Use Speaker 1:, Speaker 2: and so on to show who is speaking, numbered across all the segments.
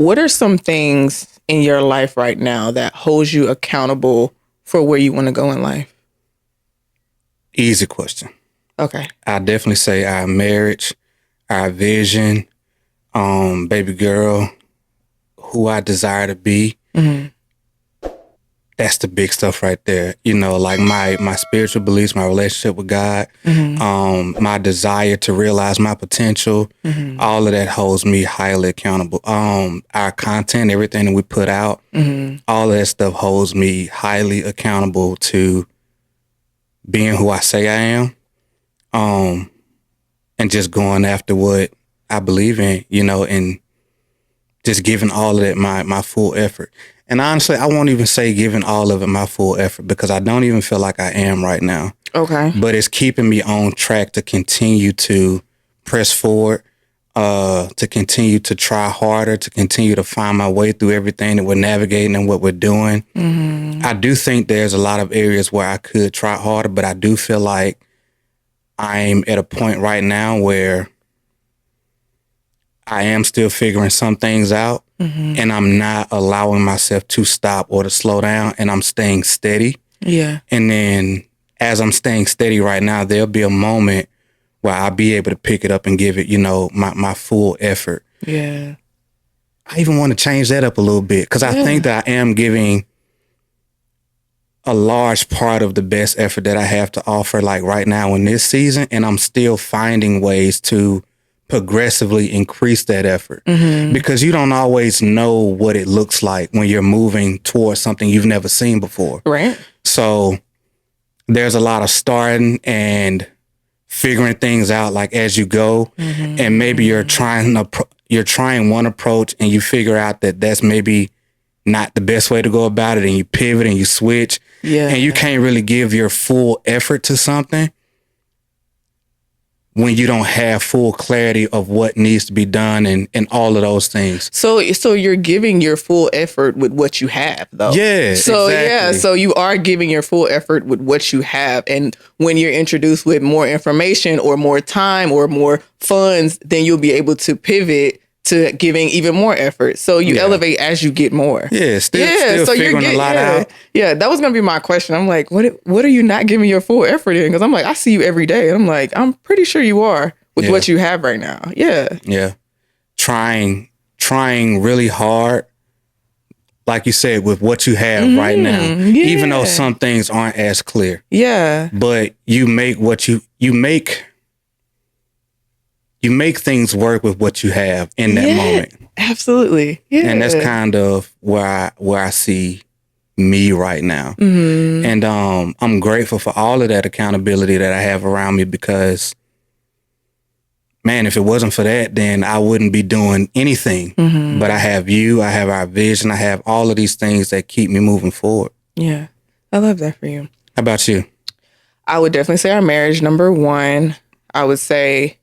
Speaker 1: what are some things in your life right now that holds you accountable for where you want to go in life?
Speaker 2: Easy question.
Speaker 1: Okay.
Speaker 2: I definitely say our marriage, our vision, baby girl, who I desire to be.
Speaker 1: Mm-hmm.
Speaker 2: That's the big stuff right there. You know, like my spiritual beliefs, my relationship with God, my desire to realize my potential, all of that holds me highly accountable. Our content, everything that we put out, all of that stuff holds me highly accountable to being who I say I am, and just going after what I believe in, you know, and just giving all of that my full effort. And honestly, I won't even say giving all of it my full effort because I don't even feel like I am right now.
Speaker 1: Okay.
Speaker 2: But it's keeping me on track to continue to press forward, to continue to try harder, to continue to find my way through everything that we're navigating and what we're doing. I do think there's a lot of areas where I could try harder, but I do feel like I'm at a point right now where I am still figuring some things out, and I'm not allowing myself to stop or to slow down, and I'm staying steady.
Speaker 1: Yeah.
Speaker 2: And then as I'm staying steady right now, there'll be a moment where I'll be able to pick it up and give it, you know, my full effort.
Speaker 1: Yeah.
Speaker 2: I even want to change that up a little bit because I think that I am giving a large part of the best effort that I have to offer, like right now in this season, and I'm still finding ways to progressively increase that effort because you don't always know what it looks like when you're moving towards something you've never seen before.
Speaker 1: Right. So
Speaker 2: there's a lot of starting and figuring things out like as you go, and maybe you're trying one approach and you figure out that that's maybe not the best way to go about it, and you pivot and you switch, and you can't really give your full effort to something when you don't have full clarity of what needs to be done and all of those things.
Speaker 1: So you're giving your full effort with what you have, though.
Speaker 2: Yeah.
Speaker 1: So
Speaker 2: exactly.
Speaker 1: so you are giving your full effort with what you have, and when you're introduced with more information or more time or more funds, then you'll be able to pivot to giving even more effort. So you elevate as you get more.
Speaker 2: Yeah, still
Speaker 1: so
Speaker 2: figuring a lot out.
Speaker 1: Yeah, that was going to be my question. I'm like, what are you not giving your full effort in? Because I'm like, I see you every day. And I'm like, I'm pretty sure you are with what you have right now. Yeah.
Speaker 2: Yeah. Trying really hard, like you said, with what you have right now. Yeah. Even though some things aren't as clear.
Speaker 1: Yeah.
Speaker 2: But you make you make things work with what you have in that moment.
Speaker 1: Absolutely. Yeah.
Speaker 2: And that's kind of where I see me right now. And I'm grateful for all of that accountability that I have around me because, man, if it wasn't for that, then I wouldn't be doing anything. But I have you, I have our vision, I have all of these things that keep me moving forward.
Speaker 1: Yeah. I love that for you.
Speaker 2: How about you?
Speaker 1: I would definitely say our marriage, number one. I would say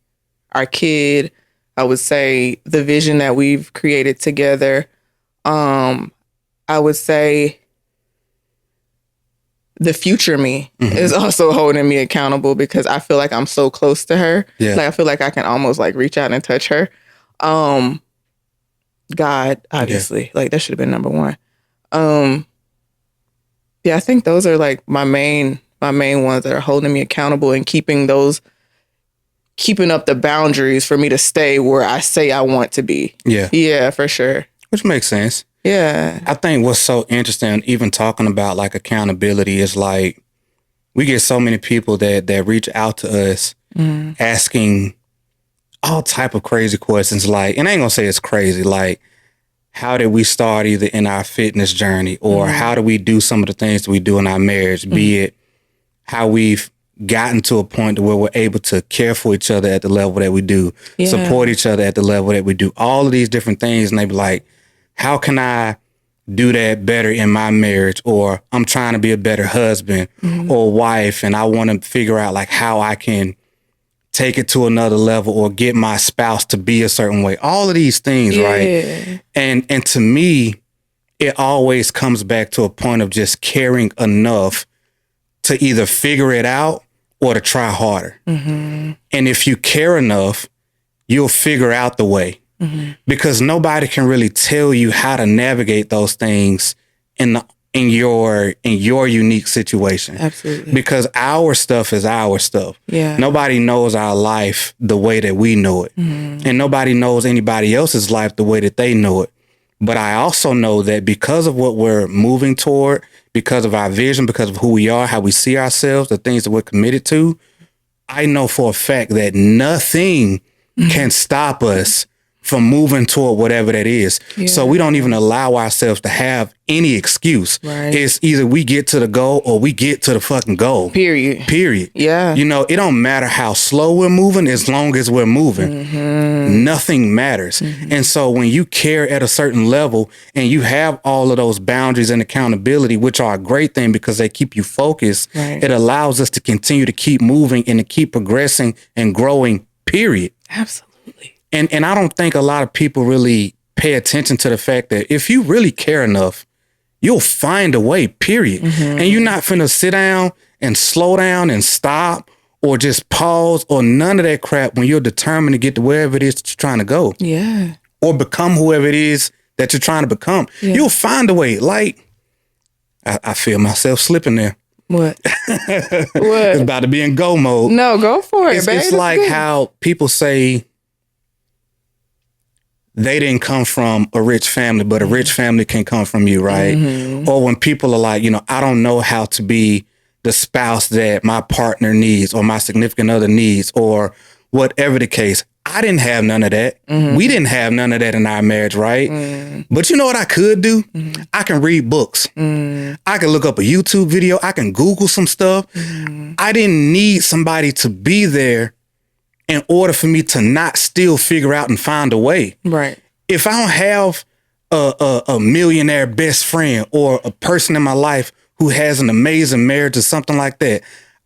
Speaker 1: our kid. I would say the vision that we've created together. I would say the future me is also holding me accountable because I feel like I'm so close to her.
Speaker 2: Yeah.
Speaker 1: Like I feel like I can almost like reach out and touch her. God, obviously, like that should have been number one. Yeah, I think those are like my main ones that are holding me accountable and keeping up the boundaries for me to stay where I say I want to be.
Speaker 2: Yeah.
Speaker 1: Yeah, for sure.
Speaker 2: Which makes sense.
Speaker 1: Yeah.
Speaker 2: I think what's so interesting, even talking about like accountability, is like we get so many people that reach out to us asking all type of crazy questions. Like, and I ain't gonna say it's crazy. Like, how did we start either in our fitness journey or how do we do some of the things that we do in our marriage? Be it how we've gotten to a point to where we're able to care for each other at the level that we do, support each other at the level that we do, all of these different things. And they be like, how can I do that better in my marriage? Or I'm trying to be a better husband or wife, and I want to figure out like how I can take it to another level or get my spouse to be a certain way. All of these things, right? And to me, it always comes back to a point of just caring enough to either figure it out or to try harder. And if you care enough, you'll figure out the way. because nobody can really tell you how to navigate those things in your unique situation.
Speaker 1: Absolutely.
Speaker 2: Because our stuff is our stuff.
Speaker 1: Yeah.
Speaker 2: Nobody knows our life the way that we know it. And nobody knows anybody else's life the way that they know it. But I also know that because of what we're moving toward, because of our vision, because of who we are, how we see ourselves, the things that we're committed to, I know for a fact that nothing can stop us from moving toward whatever that is.
Speaker 1: Yeah.
Speaker 2: So we don't even allow ourselves to have any excuse.
Speaker 1: Right.
Speaker 2: It's either we get to the goal or we get to the fucking goal. Period.
Speaker 1: Yeah.
Speaker 2: You know, it don't matter how slow we're moving as long as we're moving. Nothing matters. And so when you care at a certain level and you have all of those boundaries and accountability, which are a great thing because they keep you focused, it allows us to continue to keep moving and to keep progressing and growing, period.
Speaker 1: Absolutely.
Speaker 2: And I don't think a lot of people really pay attention to the fact that if you really care enough, you'll find a way, period. And you're not finna sit down and slow down and stop or just pause or none of that crap when you're determined to get to wherever it is that you're trying to go.
Speaker 1: Yeah.
Speaker 2: Or become whoever it is that you're trying to become. Yeah. You'll find a way. Like, I feel myself slipping there.
Speaker 1: What?
Speaker 2: It's about to be in go mode.
Speaker 1: No, go for it, baby.
Speaker 2: It's like how people say they didn't come from a rich family, but a rich family can come from you, right? Or when people are like, you know, I don't know how to be the spouse that my partner needs or my significant other needs or whatever the case. I didn't have none of that. We didn't have none of that in our marriage, right? But you know what I could do? I can read books. I can look up a YouTube video. I can Google some stuff. I didn't need somebody to be there in order for me to not still figure out and find a way.
Speaker 1: Right.
Speaker 2: If I don't have a millionaire best friend or a person in my life who has an amazing marriage or something like that,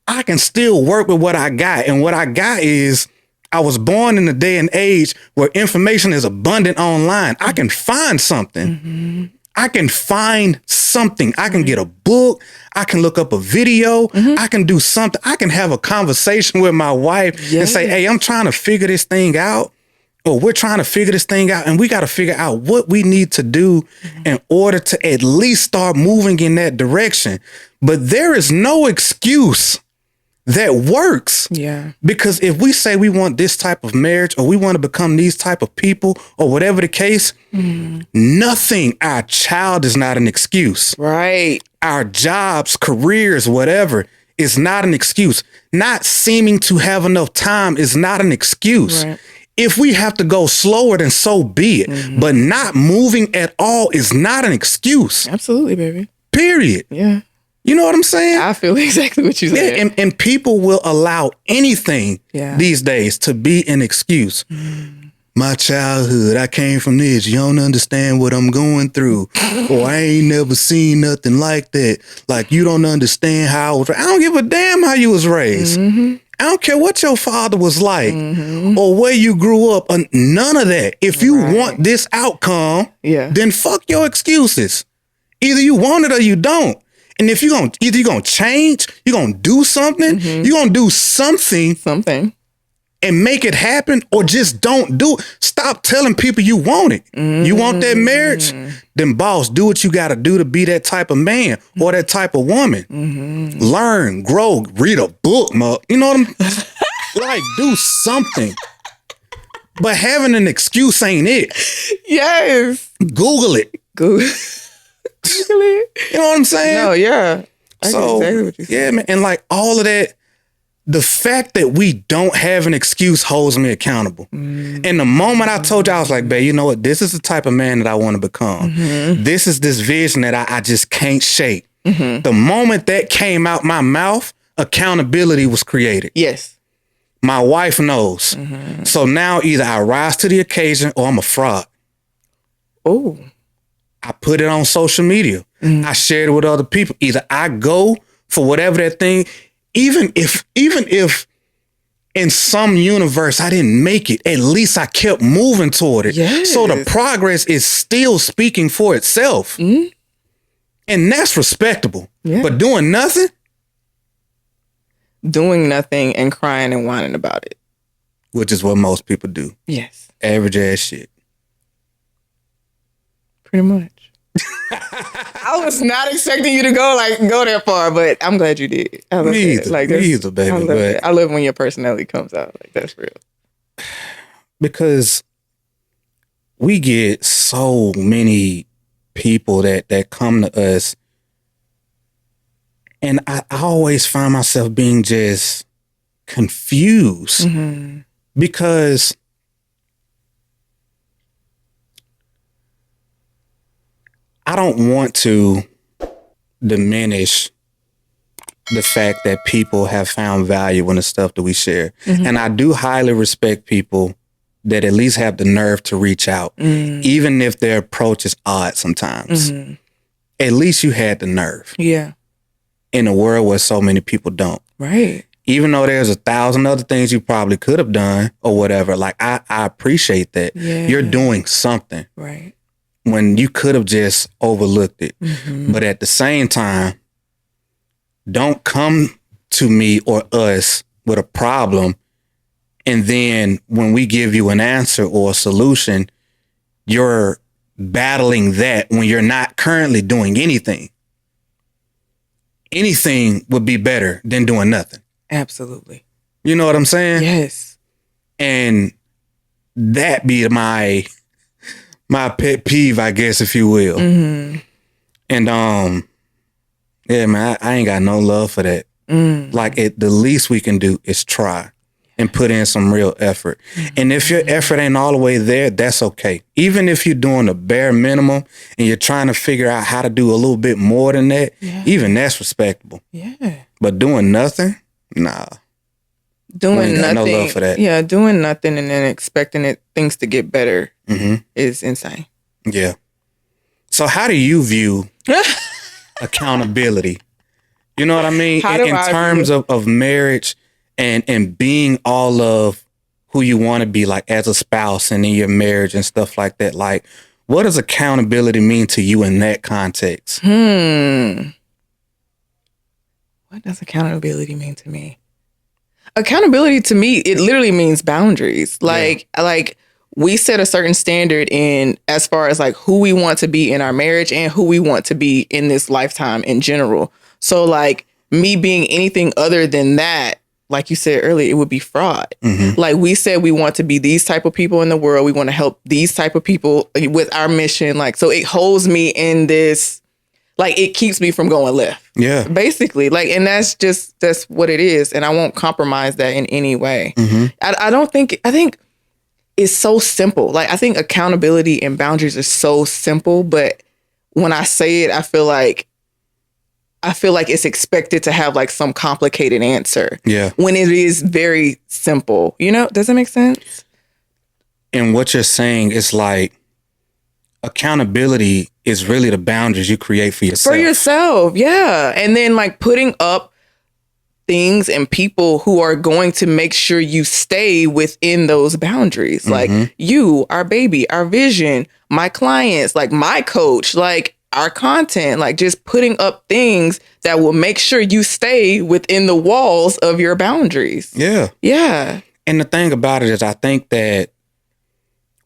Speaker 2: I can still work with what I got. And what I got is I was born in a day and age where information is abundant online. I can find something. I can find something. I can get a book. I can look up a video. I can do something. I can have a conversation with my wife and say, hey, I'm trying to figure this thing out. Or we're trying to figure this thing out and we got to figure out what we need to do in order to at least start moving in that direction. But there is no excuse that works. Yeah. Because if we say we want this type of marriage or we want to become these type of people or whatever the case, nothing, our child is not an excuse. Right. Our jobs, careers, whatever is not an excuse. Not seeming to have enough time is not an excuse. Right. If we have to go slower, then so be it. But not moving at all is not an excuse. Absolutely, baby. Period. Yeah. You know what I'm saying? I feel exactly what you said. Yeah, and people will allow anything these days to be an excuse. My childhood, I came from this. You don't understand what I'm going through. Or I ain't never seen nothing like that. Like, you don't understand how I was raised. I don't give a damn how you was raised. I don't care what your father was like or where you grew up. None of that. If you want this outcome, then fuck your excuses. Either you want it or you don't. And if you're gonna change, you're gonna do something, you're gonna do something and make it happen, or just don't do it. Stop telling people you want it. You want that marriage? Then boss, do what you gotta do to be that type of man or that type of woman. Learn, grow, read a book, you know what I'm like, do something. But having an excuse ain't it. Yes. Google it. Google it. You know what I'm saying? No, yeah. So, exactly what you said. Yeah, man. And like all of that, the fact that we don't have an excuse holds me accountable. And the moment I told you, I was like, babe, you know what? This is the type of man that I want to become. This is this vision that I just can't shake. The moment that came out my mouth, accountability was created. Yes. My wife knows. So now either I rise to the occasion or I'm a fraud. Oh. I put it on social media. I shared it with other people. Either I go for whatever that thing, even if in some universe I didn't make it, at least I kept moving toward it. Yes. So the progress is still speaking for itself. And that's respectable. Yeah. But doing nothing and crying and whining about it. Which is what most people do. Yes. Average ass shit.
Speaker 1: pretty much. I was not expecting you to go that far, but I'm glad you did. I love
Speaker 2: Me
Speaker 1: that.
Speaker 2: either, me either, baby.
Speaker 1: I love it. I love when your personality comes out. Like, that's real.
Speaker 2: Because we get so many people that come to us, and I always find myself being just confused because I don't want to diminish the fact that people have found value in the stuff that we share. And I do highly respect people that at least have the nerve to reach out, even if their approach is odd sometimes. At least you had the nerve.
Speaker 1: Yeah.
Speaker 2: In a world where so many people don't.
Speaker 1: Right.
Speaker 2: Even though there's 1,000 other things you probably could have done or whatever, like I appreciate that.
Speaker 1: Yeah.
Speaker 2: You're doing something.
Speaker 1: Right.
Speaker 2: When you could have just overlooked it. But at the same time, don't come to me or us with a problem, and then when we give you an answer or a solution, you're battling that when you're not currently doing anything. Anything would be better than doing nothing.
Speaker 1: Absolutely.
Speaker 2: You know what I'm saying?
Speaker 1: Yes.
Speaker 2: And that be my pet peeve, I guess, if you will. And yeah, man, I ain't got no love for that. Like, the least we can do is try and put in some real effort. And if your effort ain't all the way there, that's okay. Even if you're doing the bare minimum and you're trying to figure out how to do a little bit more than that, even that's respectable.
Speaker 1: Yeah.
Speaker 2: But doing nothing, nah.
Speaker 1: Doing nothing.
Speaker 2: No love for that.
Speaker 1: Yeah, doing nothing and then expecting things to get better is insane.
Speaker 2: Yeah. So how do you view accountability? You know what I mean? In terms of marriage and being all of who you want to be, like as a spouse and in your marriage and stuff like that. Like, what does accountability mean to you in that context?
Speaker 1: What does accountability mean to me? Accountability to me, it literally means boundaries. Like we set a certain standard in as far as like who we want to be in our marriage and who we want to be in this lifetime in general. So like me being anything other than that, like you said earlier, it would be fraud. Like we said, we want to be these type of people in the world. We want to help these type of people with our mission. Like, so it holds me in this, like it keeps me from going left.
Speaker 2: Yeah.
Speaker 1: Basically. Like, and that's what it is. And I won't compromise that in any way. I think it's so simple. Like, I think accountability and boundaries are so simple, but when I say it, I feel like it's expected to have like some complicated answer.
Speaker 2: Yeah.
Speaker 1: When it is very simple. You know, does it make sense?
Speaker 2: And what you're saying is like accountability is really the boundaries you create for yourself.
Speaker 1: For yourself, yeah. And then like putting up things and people who are going to make sure you stay within those boundaries. Like you, our baby, our vision, my clients, like my coach, like our content, like just putting up things that will make sure you stay within the walls of your boundaries.
Speaker 2: Yeah.
Speaker 1: Yeah.
Speaker 2: And the thing about it is, I think that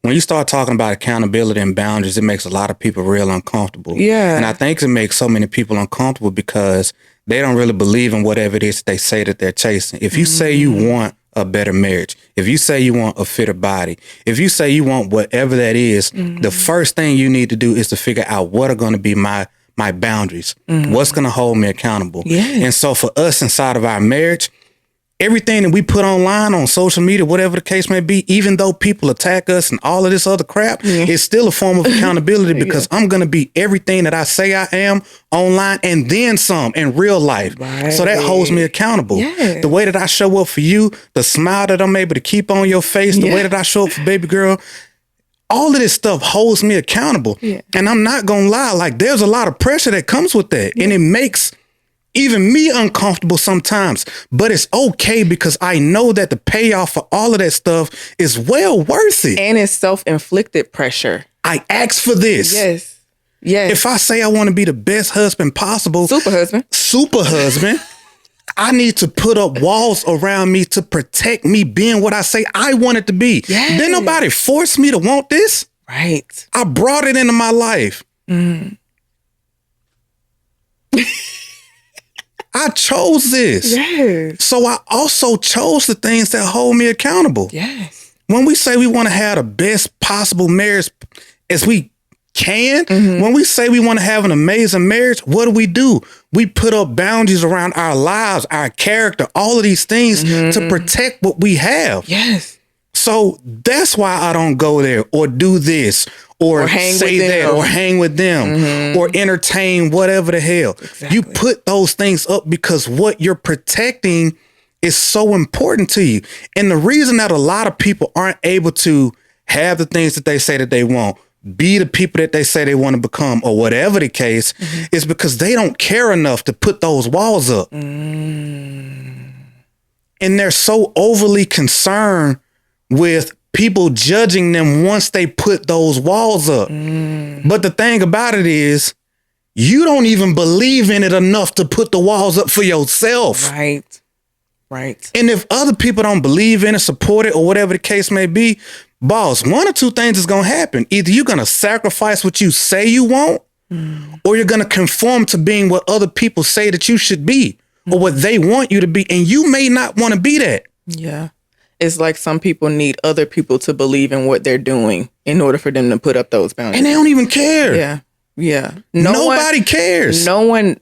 Speaker 2: when you start talking about accountability and boundaries, it makes a lot of people real uncomfortable.
Speaker 1: Yeah.
Speaker 2: And I think it makes so many people uncomfortable because they don't really believe in whatever it is they say that they're chasing. If you say you want a better marriage, if you say you want a fitter body, if you say you want whatever that is, the first thing you need to do is to figure out what are going to be my boundaries. What's going to hold me accountable?
Speaker 1: Yeah.
Speaker 2: And so for us inside of our marriage, everything that we put online on social media, whatever the case may be, even though people attack us and all of this other crap, it's still a form of accountability because I'm going to be everything that I say I am online and then some in real life.
Speaker 1: Right.
Speaker 2: So that holds me accountable.
Speaker 1: Yeah.
Speaker 2: The way that I show up for you, the smile that I'm able to keep on your face, the way that I show up for baby girl, all of this stuff holds me accountable.
Speaker 1: Yeah.
Speaker 2: And I'm not going to lie, like there's a lot of pressure that comes with that. And it makes even me uncomfortable sometimes, but it's okay because I know that the payoff for all of that stuff is well worth it.
Speaker 1: And it's self-inflicted pressure.
Speaker 2: I asked for this.
Speaker 1: Yes. Yes.
Speaker 2: If I say I want to be the best husband possible, super husband, I need to put up walls around me to protect me being what I say I want it to be.
Speaker 1: Yes.
Speaker 2: Then nobody force me to want this.
Speaker 1: Right.
Speaker 2: I brought it into my life. I chose this.
Speaker 1: Yes.
Speaker 2: So I also chose the things that hold me accountable.
Speaker 1: Yes.
Speaker 2: When we say we want to have the best possible marriage as we can, when we say we want to have an amazing marriage, what do? We put up boundaries around our lives, our character, all of these things to protect what we have.
Speaker 1: Yes.
Speaker 2: So that's why I don't go there or do this or say that or hang with them or entertain whatever the hell. Exactly. You put those things up because what you're protecting is so important to you. And the reason that a lot of people aren't able to have the things that they say that they want, be the people that they say they want to become, or whatever the case, is because they don't care enough to put those walls up. And they're so overly concerned with people judging them once they put those walls up. But the thing about it is, you don't even believe in it enough to put the walls up for yourself.
Speaker 1: Right. Right.
Speaker 2: And if other people don't believe in it, support it, or whatever the case may be, boss, one or two things is going to happen. Either you're going to sacrifice what you say you want, or you're going to conform to being what other people say that you should be, or what they want you to be. And you may not want to be that.
Speaker 1: Yeah. It's like some people need other people to believe in what they're doing in order for them to put up those boundaries.
Speaker 2: And they don't even care.
Speaker 1: Yeah. Yeah.
Speaker 2: Nobody cares.
Speaker 1: No one,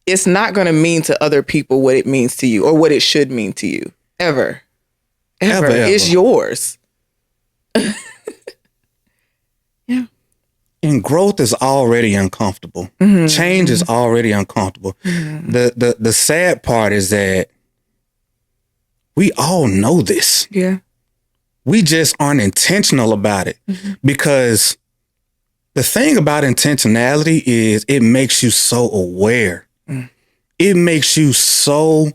Speaker 1: it's not going to mean to other people what it means to you or what it should mean to you. Ever. It's yours. Yeah.
Speaker 2: And growth is already uncomfortable. Change is already uncomfortable. The sad part is that we all know this.
Speaker 1: Yeah.
Speaker 2: We just aren't intentional about it. Because the thing about intentionality is it makes you so aware. It makes you so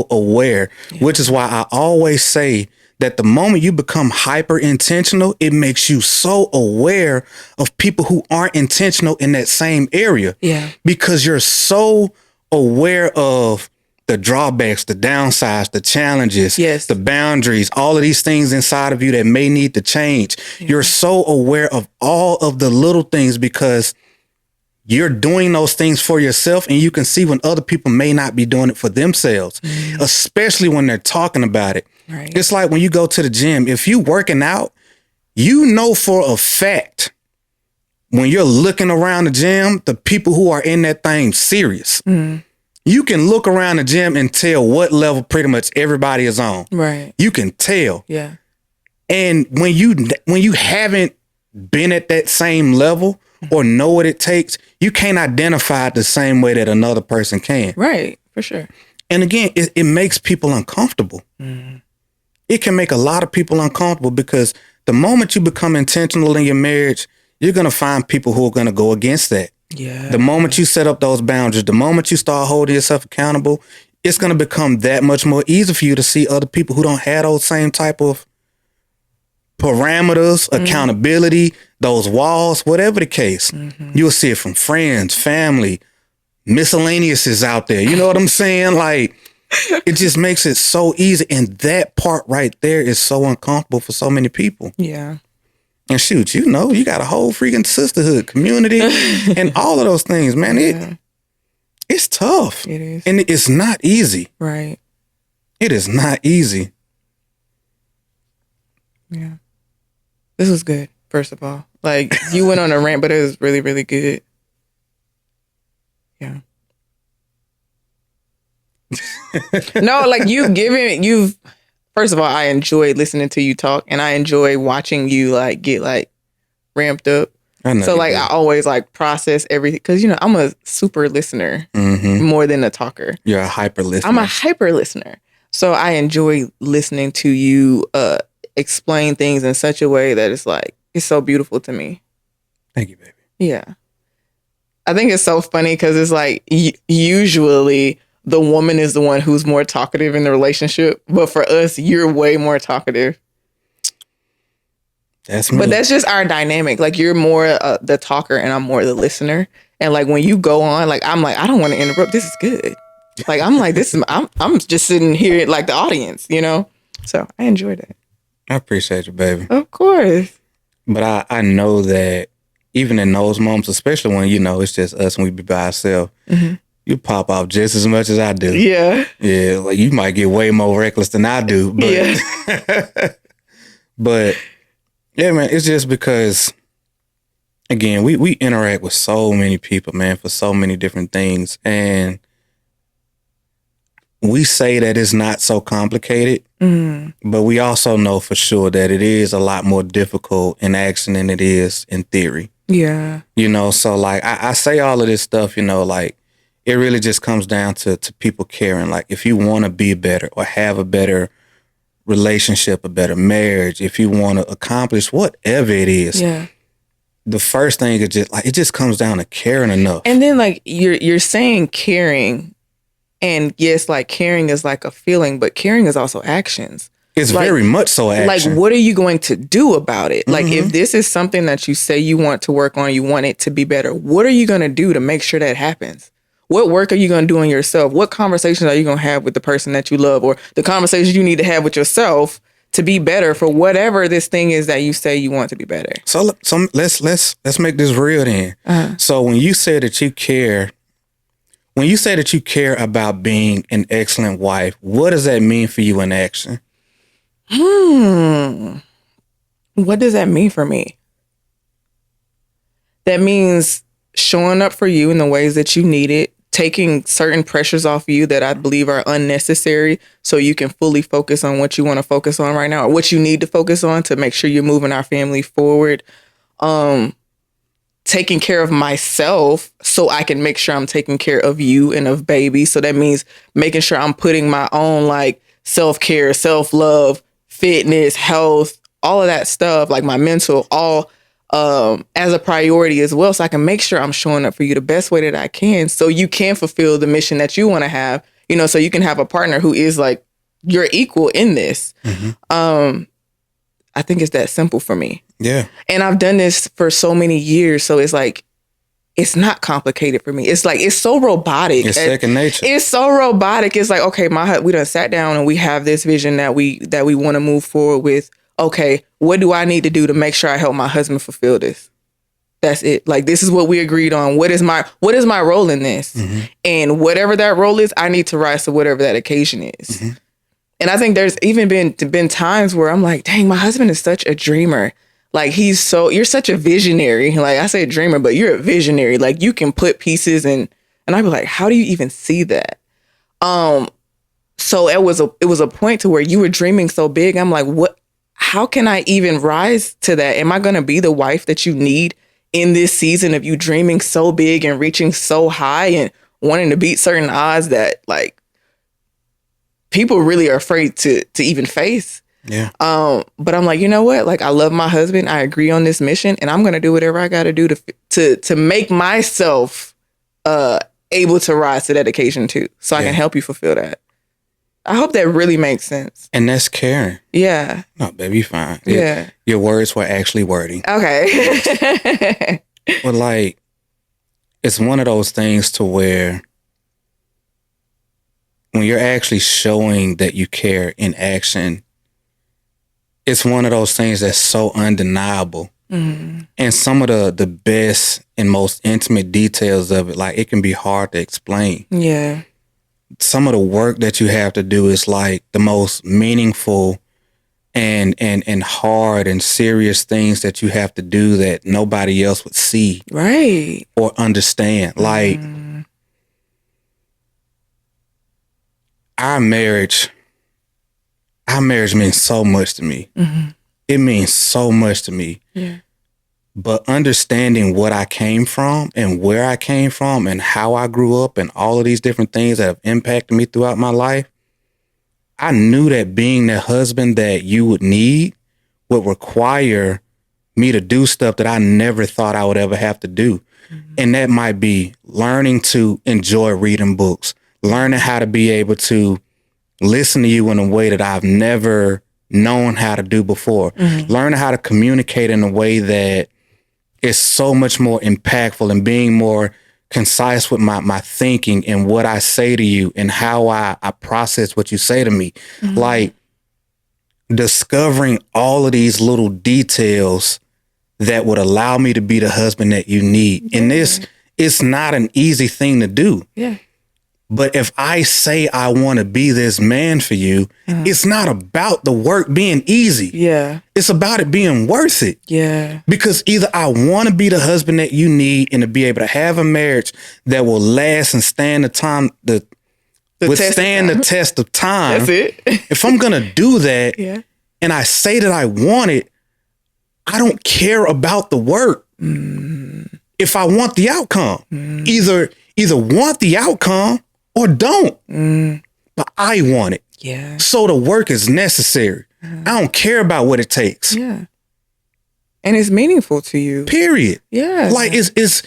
Speaker 2: aware, which is why I always say that the moment you become hyper intentional, it makes you so aware of people who aren't intentional in that same area.
Speaker 1: Yeah.
Speaker 2: Because you're so aware of the drawbacks, the downsides, the challenges, the boundaries, all of these things inside of you that may need to change. You're so aware of all of the little things because you're doing those things for yourself, and you can see when other people may not be doing it for themselves, especially when they're talking about it.
Speaker 1: Right.
Speaker 2: It's like when you go to the gym, if you working out, you know for a fact when you're looking around the gym, the people who are in that thing serious. You can look around the gym and tell what level pretty much everybody is on.
Speaker 1: Right.
Speaker 2: You can tell.
Speaker 1: Yeah.
Speaker 2: And when you haven't been at that same level or know what it takes, you can't identify it the same way that another person can.
Speaker 1: Right. For sure.
Speaker 2: And again, it makes people uncomfortable. It can make a lot of people uncomfortable because the moment you become intentional in your marriage, you're going to find people who are going to go against that.
Speaker 1: Yeah.
Speaker 2: The moment you set up those boundaries, the moment you start holding yourself accountable, it's going to become that much more easy for you to see other people who don't have those same type of parameters, accountability, those walls, whatever the case. You'll see it from friends, family, miscellaneous is out there. You know what I'm saying? Like, it just makes it so easy. And that part right there is so uncomfortable for so many people.
Speaker 1: Yeah. And
Speaker 2: shoot, you got a whole freaking sisterhood, community, and all of those things, man. It's tough.
Speaker 1: It is.
Speaker 2: And it's not easy.
Speaker 1: Right.
Speaker 2: It is not easy.
Speaker 1: Yeah. This was good, first of all. Like, you went on a rant, but it was really, really good. Yeah. No, like first of all, I enjoy listening to you talk, and I enjoy watching you like get like ramped up. So like I always like process everything because I'm a super listener more than a talker.
Speaker 2: You're a hyper listener.
Speaker 1: I'm a hyper listener. So I enjoy listening to you explain things in such a way that it's so beautiful to me.
Speaker 2: Thank you, baby.
Speaker 1: Yeah. I think it's so funny because it's like usually the woman is the one who's more talkative in the relationship. But for us, you're way more talkative.
Speaker 2: That's me.
Speaker 1: But that's just our dynamic. Like, you're more the talker and I'm more the listener. And like when you go on, like I'm like, I don't want to interrupt. This is good. Like, I'm like, I'm just sitting here like the audience, So I enjoyed it.
Speaker 2: I appreciate you, baby.
Speaker 1: Of course.
Speaker 2: But I know that even in those moments, especially when, it's just us and we be by ourselves, you pop off just as much as I do.
Speaker 1: Yeah.
Speaker 2: Yeah, like you might get way more reckless than I do. But, but yeah, man, it's just because, again, we interact with so many people, man, for so many different things. And we say that it's not so complicated, but we also know for sure that it is a lot more difficult in action than it is in theory.
Speaker 1: Yeah.
Speaker 2: So like I say all of this stuff, like it really just comes down to people caring. Like if you want to be better or have a better relationship, a better marriage, if you want to accomplish whatever it is, the first thing is just like, it just comes down to caring enough.
Speaker 1: And then like you're saying caring. And yes, like caring is like a feeling, but caring is also actions.
Speaker 2: It's like, very much so action.
Speaker 1: Like, what are you going to do about it? Like, if this is something that you say you want to work on, you want it to be better, what are you going to do to make sure that happens? What work are you going to do on yourself? What conversations are you going to have with the person that you love, or the conversations you need to have with yourself to be better for whatever this thing is that you say you want to be better?
Speaker 2: So let's make this real then. So when you say that you care, about being an excellent wife, what does that mean for you in action?
Speaker 1: What does that mean for me? That means showing up for you in the ways that you need it, taking certain pressures off you that I believe are unnecessary so you can fully focus on what you want to focus on right now, or what you need to focus on to make sure you're moving our family forward. Taking care of myself so I can make sure I'm taking care of you and of baby. So that means making sure I'm putting my own like self-care, self-love, fitness, health, all of that stuff, like my mental, all as a priority as well. So I can make sure I'm showing up for you the best way that I can so you can fulfill the mission that you want to have, so you can have a partner who is like your equal in this. I think it's that simple for me.
Speaker 2: Yeah.
Speaker 1: And I've done this for so many years. So it's like, it's not complicated for me. It's like, it's so robotic.
Speaker 2: It's second nature.
Speaker 1: It's so robotic. It's like, okay, we done sat down and we have this vision that we want to move forward with. Okay, what do I need to do to make sure I help my husband fulfill this? That's it. Like, this is what we agreed on. What is my role in this? And whatever that role is, I need to rise to whatever that occasion is. And I think there's even been times where I'm like, dang, my husband is such a dreamer. Like, you're such a visionary. Like, I say dreamer, but you're a visionary. Like, you can put pieces and I'd be like, how do you even see that? So it was a point to where you were dreaming so big. I'm like, how can I even rise to that? Am I going to be the wife that you need in this season of you dreaming so big and reaching so high and wanting to beat certain odds that like people really are afraid to even face?
Speaker 2: Yeah.
Speaker 1: But I'm like, you know what? Like, I love my husband. I agree on this mission, and I'm going to do whatever I got to do to make myself able to rise to that occasion too, so I can help you fulfill that. I hope that really makes sense.
Speaker 2: And that's caring.
Speaker 1: Yeah.
Speaker 2: No, baby, you're fine.
Speaker 1: Yeah.
Speaker 2: Your words were actually wording.
Speaker 1: Okay.
Speaker 2: But like, it's one of those things to where when you're actually showing that you care in action, it's one of those things that's so undeniable. And some of the best and most intimate details of it, like, it can be hard to explain.
Speaker 1: Yeah.
Speaker 2: Some of the work that you have to do is like the most meaningful and hard and serious things that you have to do that nobody else would see.
Speaker 1: Right.
Speaker 2: Or understand. Like, our marriage means so much to me. It means so much to me.
Speaker 1: Yeah.
Speaker 2: But understanding what I came from and where I came from and how I grew up and all of these different things that have impacted me throughout my life, I knew that being the husband that you would need would require me to do stuff that I never thought I would ever have to do. And that might be learning to enjoy reading books, learning how to be able to listen to you in a way that I've never known how to do before, learning how to communicate in a way that is so much more impactful and being more concise with my thinking and what I say to you and how I process what you say to me. Like, discovering all of these little details that would allow me to be the husband that you need. Yeah. And it's not an easy thing to do.
Speaker 1: Yeah.
Speaker 2: But if I say I want to be this man for you, it's not about the work being easy.
Speaker 1: Yeah.
Speaker 2: It's about it being worth it.
Speaker 1: Yeah.
Speaker 2: Because either I want to be the husband that you need and to be able to have a marriage that will last and stand the time, withstand the test of time.
Speaker 1: That's it.
Speaker 2: If I'm going to do that and I say that I want it, I don't care about the work. If I want the outcome, either want the outcome or don't. But I want it.
Speaker 1: Yeah.
Speaker 2: So the work is necessary. I don't care about what it takes.
Speaker 1: Yeah. And it's meaningful to you.
Speaker 2: Period.
Speaker 1: Yeah.
Speaker 2: Like it's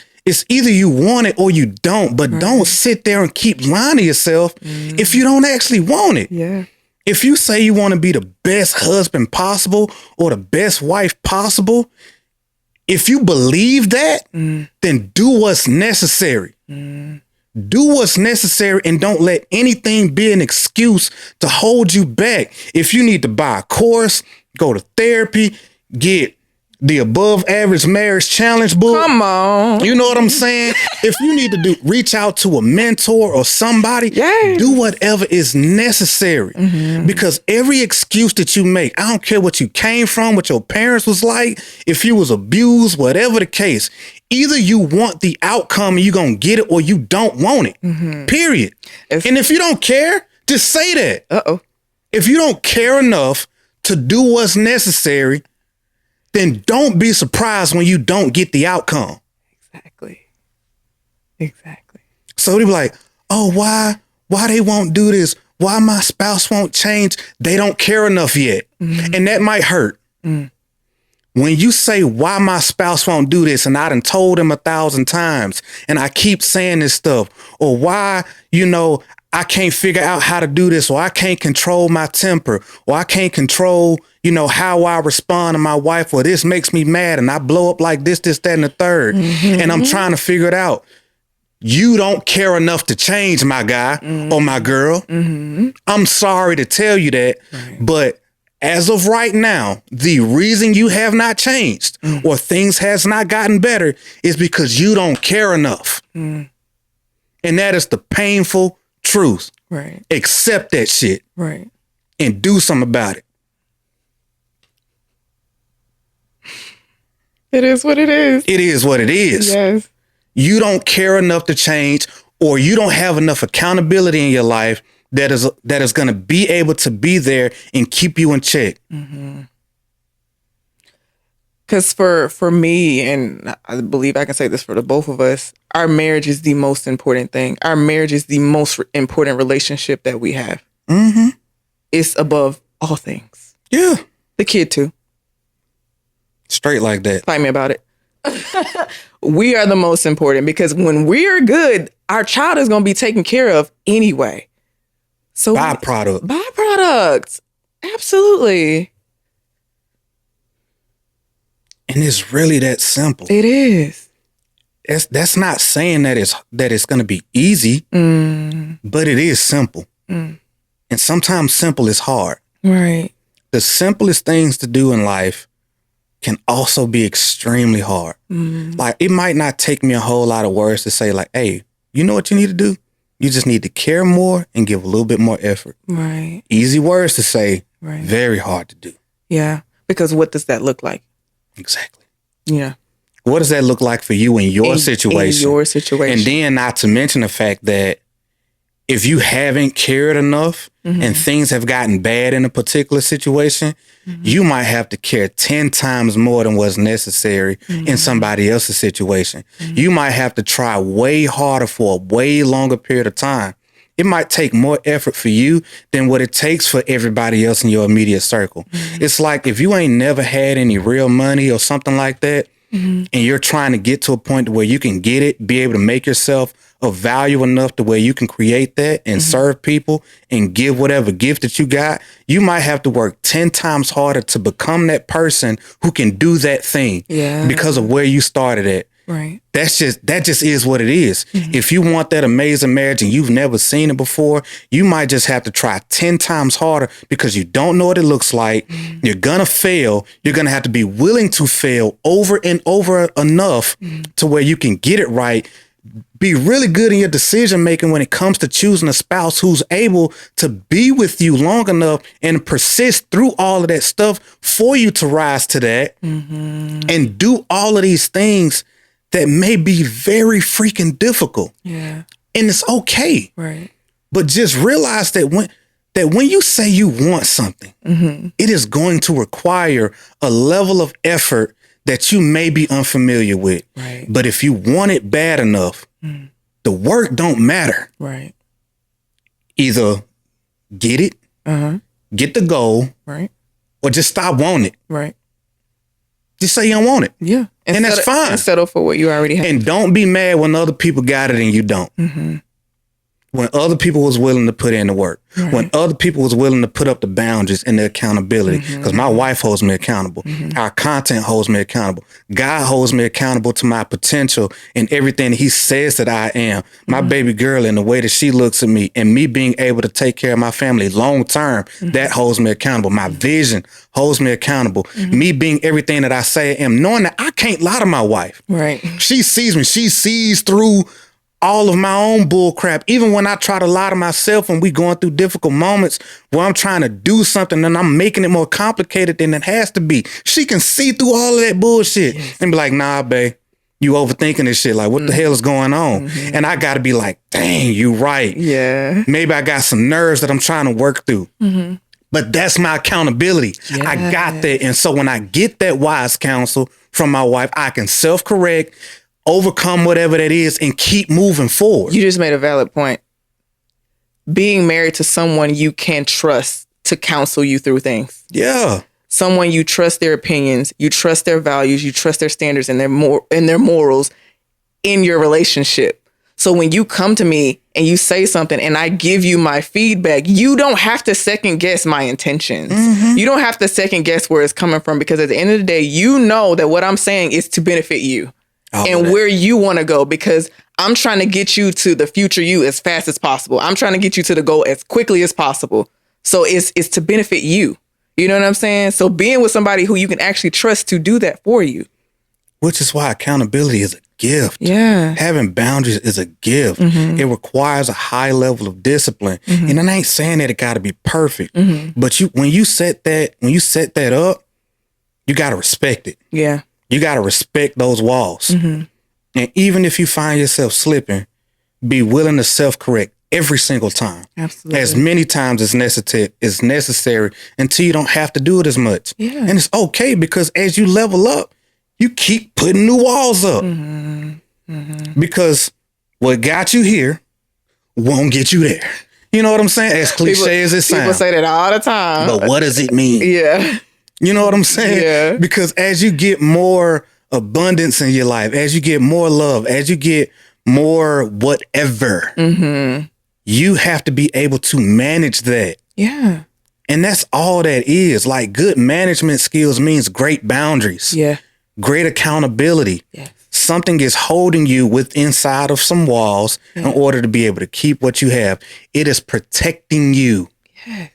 Speaker 2: either you want it or you don't, but don't sit there and keep lying to yourself if you don't actually want it.
Speaker 1: Yeah.
Speaker 2: If you say you want to be the best husband possible or the best wife possible, if you believe that, then do what's necessary. Do what's necessary and don't let anything be an excuse to hold you back. If you need to buy a course, go to therapy, get the Above Average Marriage Challenge book.
Speaker 1: Come on.
Speaker 2: You know what I'm saying? If you need to reach out to a mentor or somebody, do whatever is necessary. Because every excuse that you make, I don't care what you came from, what your parents was like, if you was abused, whatever the case, either you want the outcome and you're going to get it or you don't want it. Period. And if you don't care, just say that. If you don't care enough to do what's necessary, then don't be surprised when you don't get the outcome.
Speaker 1: Exactly.
Speaker 2: So they be like, oh, why they won't do this? Why my spouse won't change? They don't care enough yet. And that might hurt. When you say why my spouse won't do this, and I done told him 1,000 times, and I keep saying this stuff, or why, I can't figure out how to do this, or I can't control my temper, or I can't control, how I respond to my wife, or this makes me mad and I blow up like this, that, and the third. And I'm trying to figure it out. You don't care enough to change, my guy or my girl. I'm sorry to tell you that, but as of right now, the reason you have not changed or things has not gotten better is because you don't care enough. And that is the painful truth.
Speaker 1: Right.
Speaker 2: Accept that shit.
Speaker 1: Right.
Speaker 2: And do something about it.
Speaker 1: It is what it is.
Speaker 2: It is what it is.
Speaker 1: Yes.
Speaker 2: You don't care enough to change, or you don't have enough accountability in your life that is going to be able to be there and keep you in check.
Speaker 1: Because for me, and I believe I can say this for the both of us, our marriage is the most important thing. Our marriage is the most important relationship that we have. It's above all things.
Speaker 2: Yeah.
Speaker 1: The kid too.
Speaker 2: Straight like that.
Speaker 1: Fight me about it. We are the most important, because when we are good, our child is going to be taken care of anyway. So byproducts. Absolutely.
Speaker 2: And it's really that simple.
Speaker 1: It is.
Speaker 2: That's not saying that it's going to be easy, but it is simple. And sometimes simple is hard.
Speaker 1: Right.
Speaker 2: The simplest things to do in life can also be extremely hard. Like, it might not take me a whole lot of words to say, like, hey, you know what you need to do? You just need to care more and give a little bit more effort.
Speaker 1: Right.
Speaker 2: Easy words to say,
Speaker 1: right.
Speaker 2: Very hard to do.
Speaker 1: Yeah. Because what does that look like?
Speaker 2: Exactly.
Speaker 1: Yeah.
Speaker 2: What does that look like for you in your situation?
Speaker 1: In your situation.
Speaker 2: And then not to mention the fact that if you haven't cared enough and things have gotten bad in a particular situation, you might have to care 10 times more than what's necessary in somebody else's situation. You might have to try way harder for a way longer period of time. It might take more effort for you than what it takes for everybody else in your immediate circle. It's like if you ain't never had any real money or something like that, and you're trying to get to a point where you can get it, be able to make yourself of value enough to where you can create that and serve people and give whatever gift that you got, you might have to work 10 times harder to become that person who can do that thing because of where you started at.
Speaker 1: Right.
Speaker 2: That just is what it is. If you want that amazing marriage and you've never seen it before, you might just have to try 10 times harder because you don't know what it looks like. You're going to fail. You're going to have to be willing to fail over and over enough to where you can get it right. Be really good in your decision making when it comes to choosing a spouse who's able to be with you long enough and persist through all of that stuff for you to rise to that and do all of these things that may be very freaking difficult.
Speaker 1: Yeah.
Speaker 2: And it's okay.
Speaker 1: Right.
Speaker 2: But just realize that when you say you want something, it is going to require a level of effort that you may be unfamiliar with.
Speaker 1: Right.
Speaker 2: But if you want it bad enough, the work don't matter.
Speaker 1: Right.
Speaker 2: Either get it, get the goal,
Speaker 1: Right.
Speaker 2: or just stop wanting it.
Speaker 1: Right.
Speaker 2: Just say you don't want it.
Speaker 1: Yeah.
Speaker 2: And that's fine.
Speaker 1: And settle for what you already have.
Speaker 2: And don't be mad when other people got it and you don't. When other people was willing to put in the work, when other people was willing to put up the boundaries and the accountability, because my wife holds me accountable. Our content holds me accountable. God holds me accountable to my potential and everything he says that I am. My baby girl and the way that she looks at me and me being able to take care of my family long term, that holds me accountable. My vision holds me accountable. Me being everything that I say I am, knowing that I can't lie to my wife.
Speaker 1: Right.
Speaker 2: She sees me. She sees through all of my own bull crap. Even when I try to lie to myself when we going through difficult moments where I'm trying to do something and I'm making it more complicated than it has to be. She can see through all of that bullshit and be like, nah, babe, you overthinking this shit. Like, what the hell is going on? And I got to be like, dang, you right.
Speaker 1: Yeah.
Speaker 2: Maybe I got some nerves that I'm trying to work through. But that's my accountability.
Speaker 1: Yeah.
Speaker 2: I got that. And so when I get that wise counsel from my wife, I can self-correct, overcome whatever that is, and keep moving forward.
Speaker 1: You just made a valid point. Being married to someone you can trust to counsel you through things.
Speaker 2: Yeah.
Speaker 1: Someone you trust their opinions, you trust their values, you trust their standards and their morals in your relationship. So when you come to me and you say something and I give you my feedback, you don't have to second guess my intentions. You don't have to second guess where it's coming from, because at the end of the day, you know that what I'm saying is to benefit you. And where you want to go, because I'm trying to get you to the future you as fast as possible. I'm trying to get you to the goal as quickly as possible. So it's to benefit you. You know what I'm saying? So being with somebody who you can actually trust to do that for you.
Speaker 2: Which is why accountability is a gift.
Speaker 1: Yeah.
Speaker 2: Having boundaries is a gift. It requires a high level of discipline. And I ain't saying that it got to be perfect. But when you set that up, you got to respect it.
Speaker 1: Yeah.
Speaker 2: You got to respect those walls. And even if you find yourself slipping, be willing to self-correct every single time.
Speaker 1: Absolutely.
Speaker 2: As many times as necessary until you don't have to do it as much.
Speaker 1: Yeah.
Speaker 2: And it's okay, because as you level up, you keep putting new walls up. Because what got you here won't get you there. You know what I'm saying? As cliche as it sounds.
Speaker 1: People say that all the time.
Speaker 2: But what does it mean?
Speaker 1: Yeah.
Speaker 2: You know what I'm saying?
Speaker 1: Yeah.
Speaker 2: Because as you get more abundance in your life, as you get more love, as you get more whatever, you have to be able to manage that.
Speaker 1: Yeah.
Speaker 2: And that's all that is. Like, good management skills means great boundaries.
Speaker 1: Yeah.
Speaker 2: Great accountability.
Speaker 1: Yes.
Speaker 2: Something is holding you inside of some walls in order to be able to keep what you have. It is protecting you.
Speaker 1: Yes.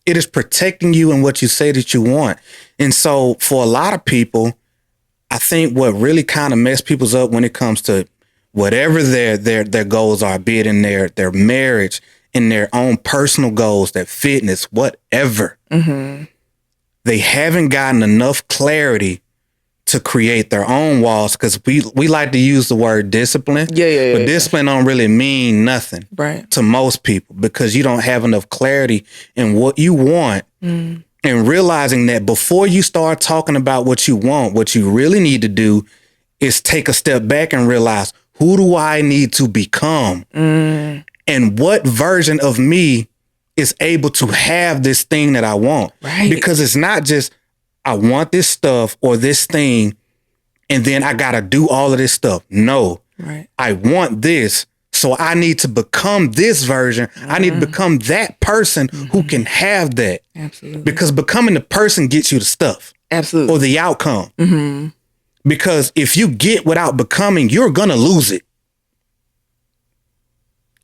Speaker 2: It is protecting you and what you say that you want. And so for a lot of people, I think what really kind of mess people's up when it comes to whatever their goals are, be it in their marriage, in their own personal goals, their fitness, whatever, they haven't gotten enough clarity to create their own walls, because we like to use the word discipline. But discipline don't really mean nothing to most people, because you don't have enough clarity in what you want. And realizing that before you start talking about what you want, what you really need to do is take a step back and realize, who do I need to become? And what version of me is able to have this thing that I want? Because it's not just, I want this stuff or this thing, and then I got to do all of this stuff. No, I want this. So I need to become this version. I need to become that person who can have that.
Speaker 1: Absolutely.
Speaker 2: Because becoming the person gets you the stuff.
Speaker 1: Absolutely.
Speaker 2: Or the outcome. Because if you get without becoming, you're going to lose it.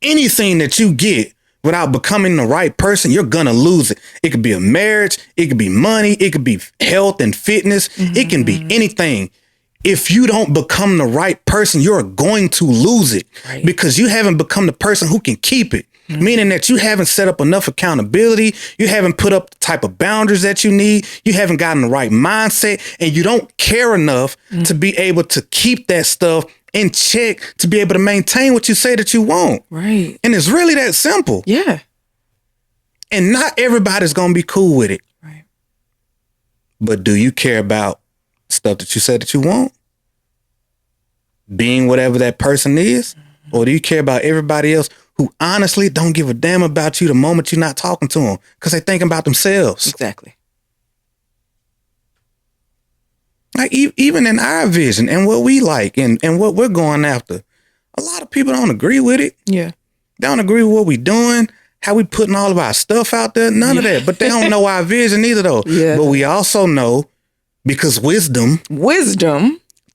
Speaker 2: Anything that you get without becoming the right person, you're going to lose it. It could be a marriage. It could be money. It could be health and fitness. It can be anything. If you don't become the right person, you're going to lose it because you haven't become the person who can keep it. Meaning that you haven't set up enough accountability. You haven't put up the type of boundaries that you need. You haven't gotten the right mindset, and you don't care enough to be able to keep that stuff in check to be able to maintain what you say that you want.
Speaker 1: Right.
Speaker 2: And it's really that simple.
Speaker 1: Yeah.
Speaker 2: And not everybody's going to be cool with it.
Speaker 1: Right.
Speaker 2: But do you care about stuff that you say that you want? Being whatever that person is? Or do you care about everybody else who honestly don't give a damn about you the moment you're not talking to them because they're thinking about themselves?
Speaker 1: Exactly.
Speaker 2: Like even in our vision and what we like and what we're going after, a lot of people don't agree with it.
Speaker 1: Yeah.
Speaker 2: They don't agree with what we're doing, how we putting all of our stuff out there, none of that. But they don't know our vision either though.
Speaker 1: Yeah.
Speaker 2: But we also know, because wisdom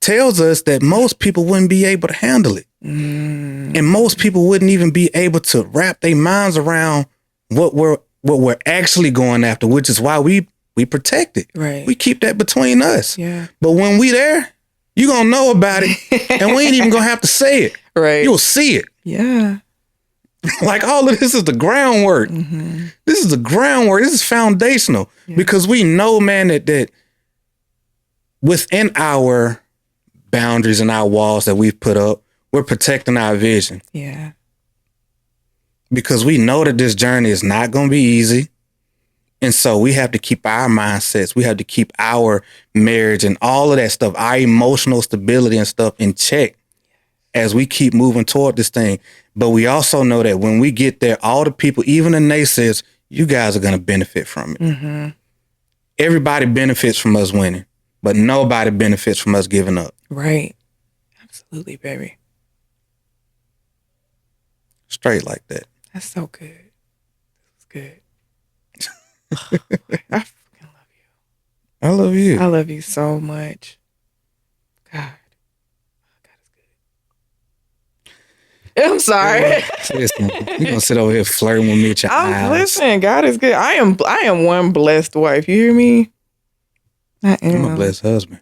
Speaker 2: tells us that most people wouldn't be able to handle it. And most people wouldn't even be able to wrap their minds around what we're actually going after, which is why we protect it.
Speaker 1: Right.
Speaker 2: We keep that between us.
Speaker 1: Yeah.
Speaker 2: But when we there, you gonna know about it, and we ain't even gonna have to say it.
Speaker 1: Right.
Speaker 2: You'll see it.
Speaker 1: Yeah.
Speaker 2: Like all of this is the groundwork. This is the groundwork. This is foundational because we know, man, that within our boundaries and our walls that we've put up, we're protecting our vision.
Speaker 1: Yeah.
Speaker 2: Because we know that this journey is not going to be easy. And so we have to keep our mindsets. We have to keep our marriage and all of that stuff, our emotional stability and stuff in check as we keep moving toward this thing. But we also know that when we get there, all the people, even the naysayers, you guys are going to benefit from it. Everybody benefits from us winning, but nobody benefits from us giving up.
Speaker 1: Right. Absolutely, baby.
Speaker 2: Straight like that.
Speaker 1: That's so good. That's good. I fucking love you.
Speaker 2: I love you.
Speaker 1: I love you so much. God. God is good. I'm sorry.
Speaker 2: Listen, you're gonna sit over here flirting with me at your eyes.
Speaker 1: Listen, God is good. I am one blessed wife. You hear me? I am.
Speaker 2: I'm a blessed husband.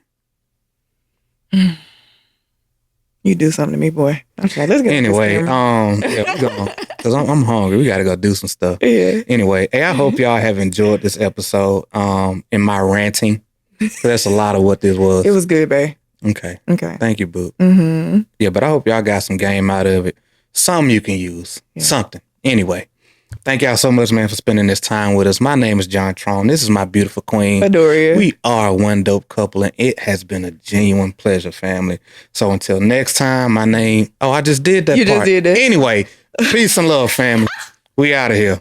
Speaker 1: You do something to me, boy. Okay, let's get
Speaker 2: anyway. Yeah, we going because I'm hungry. We got to go do some stuff.
Speaker 1: Yeah.
Speaker 2: Anyway, hey, I hope y'all have enjoyed this episode. In my ranting, that's a lot of what this was.
Speaker 1: It was good, babe.
Speaker 2: Okay. Thank you, boo. Yeah, but I hope y'all got some game out of it. Something you can use. Yeah. Something. Anyway. Thank y'all so much, man, for spending this time with us. My name is John Trone. This is my beautiful queen.
Speaker 1: Adoria.
Speaker 2: We are one dope couple, and it has been a genuine pleasure, family. So until next time, my name... Oh, I just did that part.
Speaker 1: You just did that.
Speaker 2: Anyway, peace and love, family. We out of here.